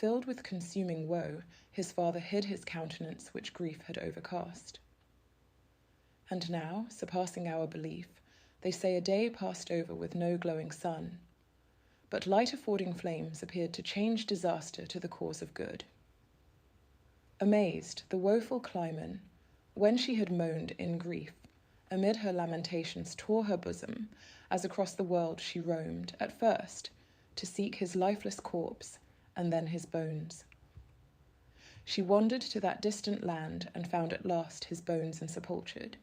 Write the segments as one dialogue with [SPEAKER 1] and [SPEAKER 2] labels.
[SPEAKER 1] filled with consuming woe, his father hid his countenance which grief had overcast. And now, surpassing our belief, they say a day passed over with no glowing sun, but light-affording flames appeared to change disaster to the cause of good. Amazed, the woeful Clymen, when she had moaned in grief, amid her lamentations tore her bosom, as across the world she roamed, at first, to seek his lifeless corpse, and then his bones. She wandered to that distant land, and found at last his bones insepultured.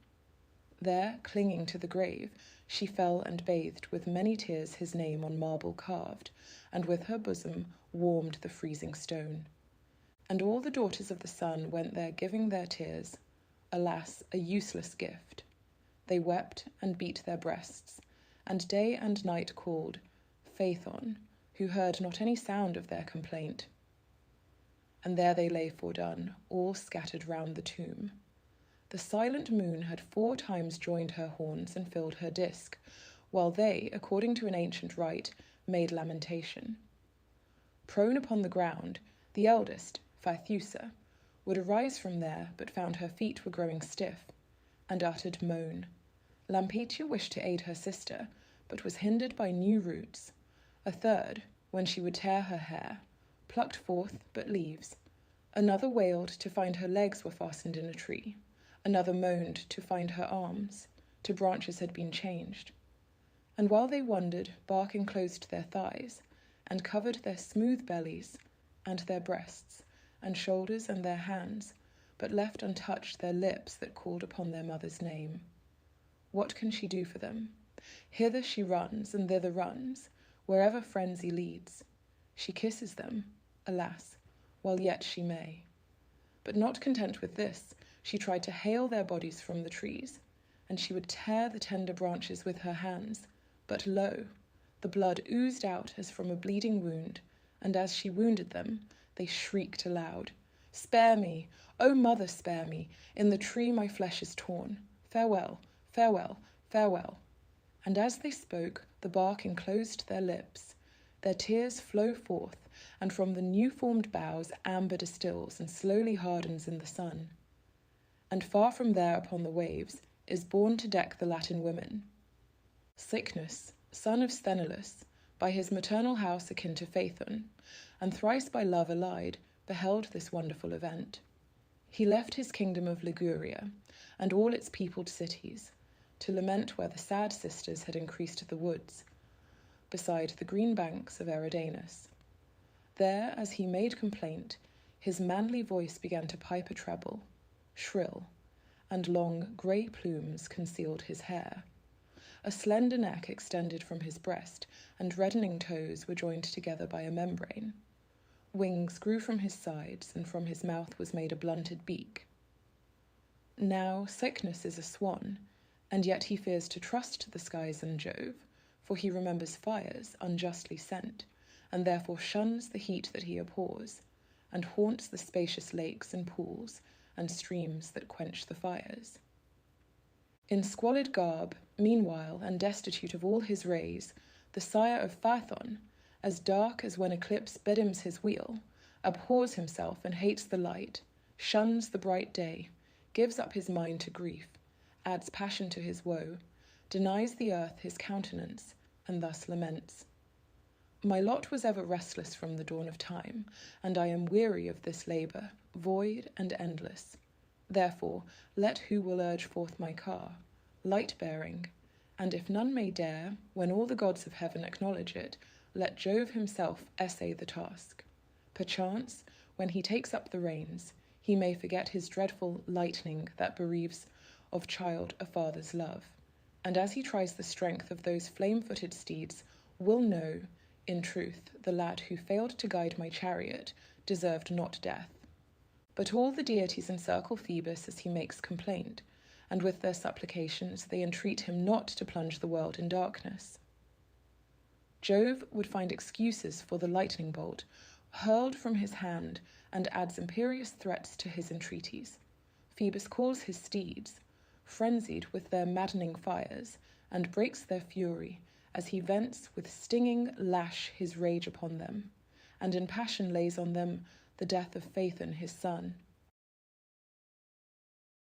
[SPEAKER 1] There, clinging to the grave, she fell and bathed with many tears his name on marble carved, and with her bosom warmed the freezing stone. And all the daughters of the sun went there giving their tears, alas, a useless gift. They wept and beat their breasts, and day and night called Phaëthon, who heard not any sound of their complaint. And there they lay fordone, all scattered round the tomb. The silent moon had 4 times joined her horns and filled her disk, while they, according to an ancient rite, made lamentation. Prone upon the ground, the eldest, Phaëthusa, would arise from there, but found her feet were growing stiff, and uttered moan. Lampetia wished to aid her sister, but was hindered by new roots. A third, when she would tear her hair, plucked forth but leaves. Another wailed to find her legs were fastened in a tree. Another moaned to find her arms, to branches had been changed. And while they wondered, bark enclosed their thighs, and covered their smooth bellies, and their breasts, and shoulders and their hands, but left untouched their lips that called upon their mother's name. What can she do for them? Hither she runs, and thither runs, wherever frenzy leads. She kisses them, alas, while yet she may. But not content with this, she tried to hale their bodies from the trees, and she would tear the tender branches with her hands. But lo, the blood oozed out as from a bleeding wound, and as she wounded them, they shrieked aloud, "Spare me, O mother, spare me! In the tree my flesh is torn. Farewell, farewell, farewell." And as they spoke, the bark enclosed their lips. Their tears flow forth, and from the new-formed boughs amber distills and slowly hardens in the sun. And far from there upon the waves is born to deck the Latin women Cycnus, son of Sthenelus, by his maternal house akin to Phaëthon, and thrice by love allied, beheld this wonderful event. He left his kingdom of Liguria, and all its peopled cities, to lament where the sad sisters had increased the woods, beside the green banks of Eridanus. There, as he made complaint, his manly voice began to pipe a treble, shrill, and long grey plumes concealed his hair. A slender neck extended from his breast, and reddening toes were joined together by a membrane. Wings grew from his sides, and from his mouth was made a blunted beak. Now Cycnus is a swan, and yet he fears to trust the skies and Jove, for he remembers fires unjustly sent, and therefore shuns the heat that he abhors, and haunts the spacious lakes and pools, and streams that quench the fires. In squalid garb, meanwhile, and destitute of all his rays, the sire of Phaëthon, as dark as when eclipse bedims his wheel, abhors himself and hates the light, shuns the bright day, gives up his mind to grief, adds passion to his woe, denies the earth his countenance, and thus laments. My lot was ever restless from the dawn of time, and I am weary of this labour, void and endless. Therefore, let who will urge forth my car, light-bearing, and if none may dare, when all the gods of heaven acknowledge it, let Jove himself essay the task. Perchance, when he takes up the reins, he may forget his dreadful lightning that bereaves of child a father's love, and as he tries the strength of those flame-footed steeds, will know, in truth, the lad who failed to guide my chariot deserved not death. But all the deities encircle Phoebus as he makes complaint, and with their supplications they entreat him not to plunge the world in darkness. Jove would find excuses for the lightning bolt, hurled from his hand, and adds imperious threats to his entreaties. Phoebus calls his steeds, frenzied with their maddening fires, and breaks their fury, as he vents with stinging lash his rage upon them, and in passion lays on them the death of Phaëthon his son.